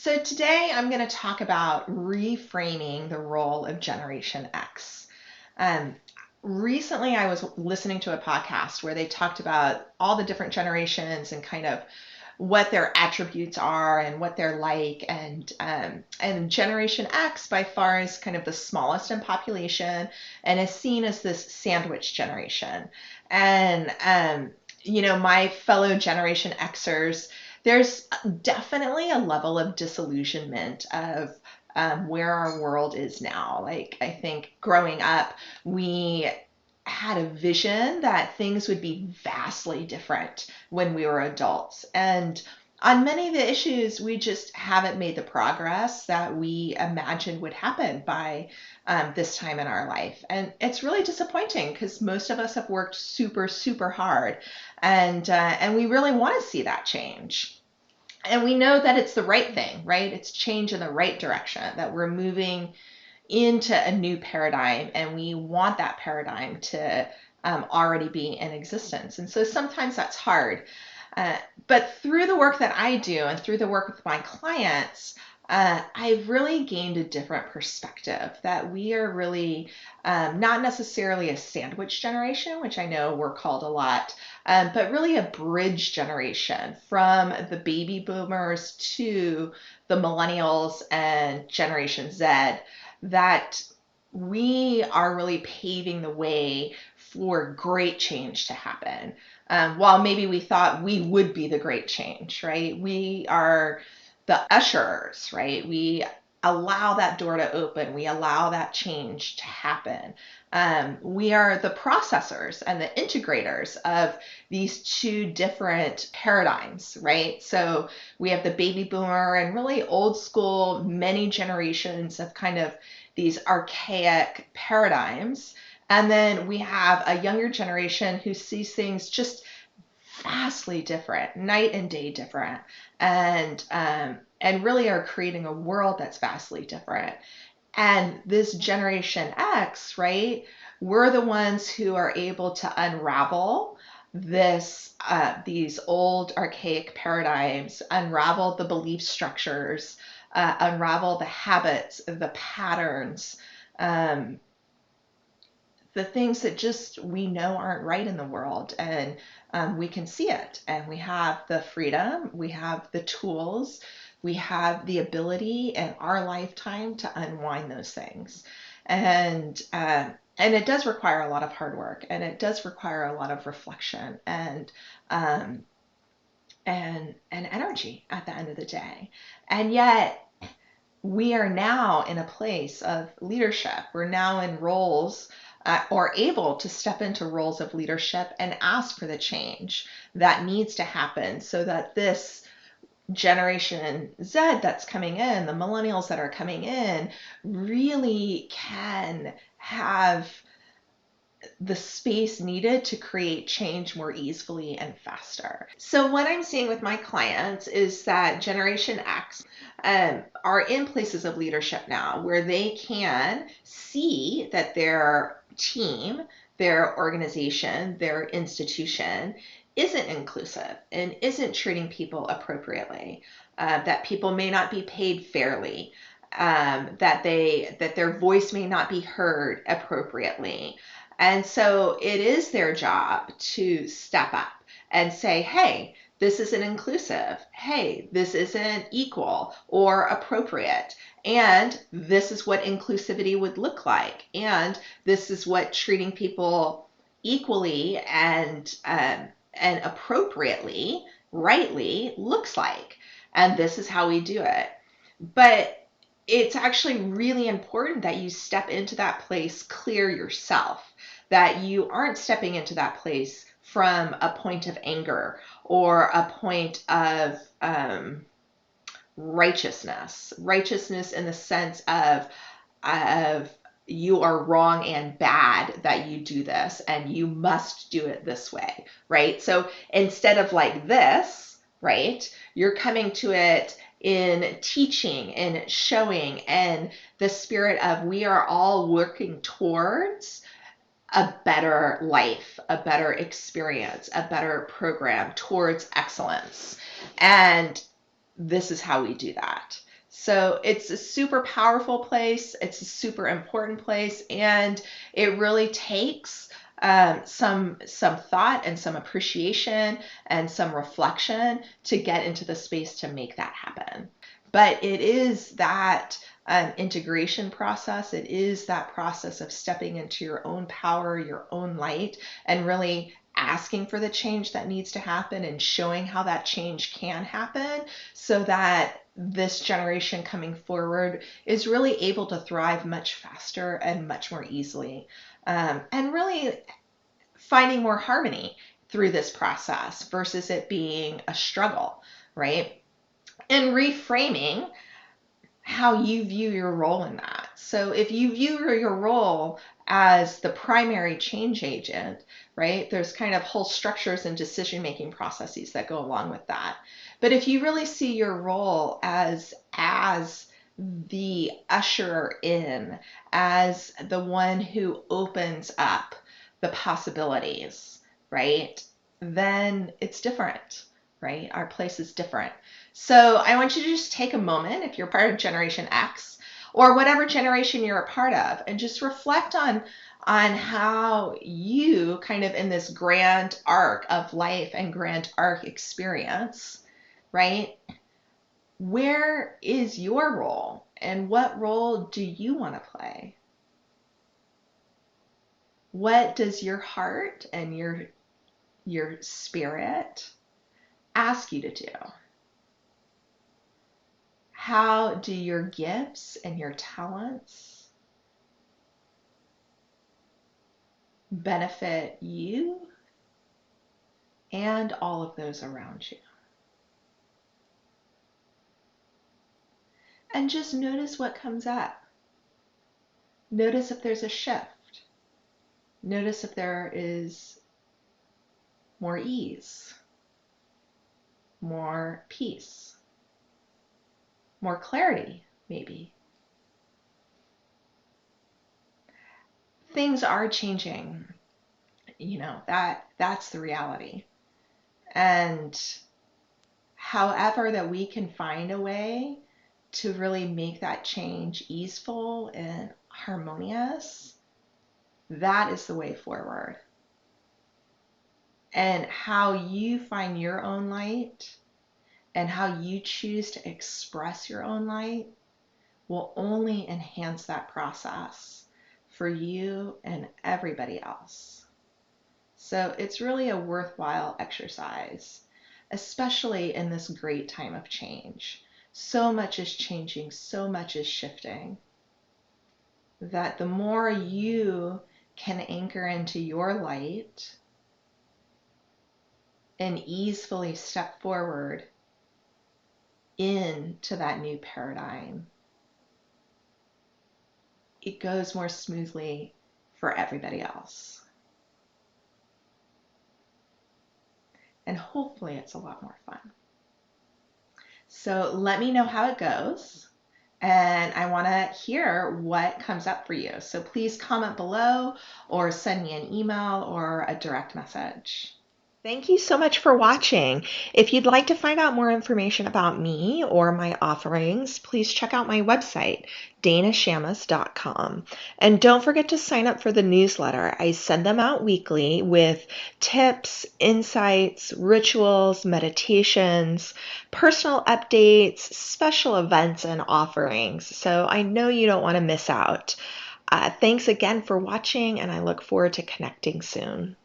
So today I'm going to talk about reframing the role of Generation X. Um, Recently, I was listening to a podcast where they talked about all the different generations and kind of what their attributes are and what they're like, and Generation X by far is kind of the smallest in population and is seen as this sandwich generation. And my fellow Generation Xers, there's definitely a level of disillusionment of where our world is now. Like, I think growing up, we had a vision that things would be vastly different when we were adults. And on many of the issues, we just haven't made the progress that we imagined would happen by this time in our life. And it's really disappointing because most of us have worked super, super hard, and we really want to see that change. And we know that it's the right thing, right? It's change in the right direction, that we're moving into a new paradigm, and we want that paradigm to already be in existence. And so sometimes that's hard. Uh, but through the work that I do and through the work with my clients, I've really gained a different perspective that we are really not necessarily a sandwich generation, which I know we're called a lot, but really a bridge generation from the baby boomers to the millennials and Generation Z, that we are really paving the way for great change to happen. While maybe we thought we would be the great change, right? We are the ushers, right? We allow that door to open. We allow that change to happen. We are the processors and the integrators of these two different paradigms, right? So we have the baby boomer and really old school, many generations of kind of these archaic paradigms. And then we have a younger generation who sees things just vastly different, night and day different, and really are creating a world that's vastly different. And this Generation X, right? We're the ones who are able to unravel these old archaic paradigms, unravel the belief structures, unravel the habits, the patterns, um, the things that just we know aren't right in the world. And we can see it, and we have the freedom, we have the tools, we have the ability in our lifetime to unwind those things. And it does require a lot of hard work, and it does require a lot of reflection um, and energy at the end of the day. And yet we are now in a place of leadership. We're now in roles, or able to step into roles of leadership and ask for the change that needs to happen so that this Generation Z that's coming in, the millennials that are coming in, really can have the space needed to create change more easily and faster. So what I'm seeing with my clients is that Generation X are in places of leadership now where they can see that their team, their organization, their institution isn't inclusive and isn't treating people appropriately, that people may not be paid fairly, that their voice may not be heard appropriately. And so it is their job to step up and say, hey, this isn't inclusive. Hey, this isn't equal or appropriate. And this is what inclusivity would look like. And this is what treating people equally and appropriately, rightly looks like. And this is how we do it. But it's actually really important that you step into that place clear yourself, that you aren't stepping into that place from a point of anger or a point of righteousness in the sense of you are wrong and bad that you do this and you must do it this way, right? So instead of like this, right, you're coming to it in teaching and showing, and the spirit of we are all working towards a better life, a better experience, a better program towards excellence. And this is how we do that. So it's a super powerful place. It's a super important place, and it really takes some thought and some appreciation and some reflection to get into the space to make that happen. But it is that integration process. It is that process of stepping into your own power, your own light, and really asking for the change that needs to happen and showing how that change can happen so that this generation coming forward is really able to thrive much faster and much more easily, and really finding more harmony through this process versus it being a struggle, right? And reframing how you view your role in that. So if you view your role as the primary change agent, right, there's kind of whole structures and decision-making processes that go along with that. But if you really see your role as the usher in, as the one who opens up the possibilities, right, then it's different, right? Our place is different. So I want you to just take a moment, if you're part of Generation X or whatever generation you're a part of, and just reflect on how you kind of in this grand arc of life and grand arc experience, right? Where is your role and what role do you want to play? What does your heart and your spirit ask you to do? How do your gifts and your talents benefit you and all of those around you? And just notice what comes up. Notice if there's a shift. Notice if there is more ease, more peace, more clarity, maybe. Things are changing. That's the reality. And however that we can find a way to really make that change easeful and harmonious, that is the way forward. And how you find your own light and how you choose to express your own light will only enhance that process for you and everybody else. So it's really a worthwhile exercise, especially in this great time of change. So much is changing, so much is shifting, that the more you can anchor into your light and easily step forward into that new paradigm, it goes more smoothly for everybody else. And hopefully it's a lot more fun. So let me know how it goes. And I want to hear what comes up for you. So please comment below or send me an email or a direct message. Thank you so much for watching. If you'd like to find out more information about me or my offerings, please check out my website, danashamas.com. And don't forget to sign up for the newsletter. I send them out weekly with tips, insights, rituals, meditations, personal updates, special events, and offerings. So I know you don't want to miss out. Thanks again for watching, and I look forward to connecting soon.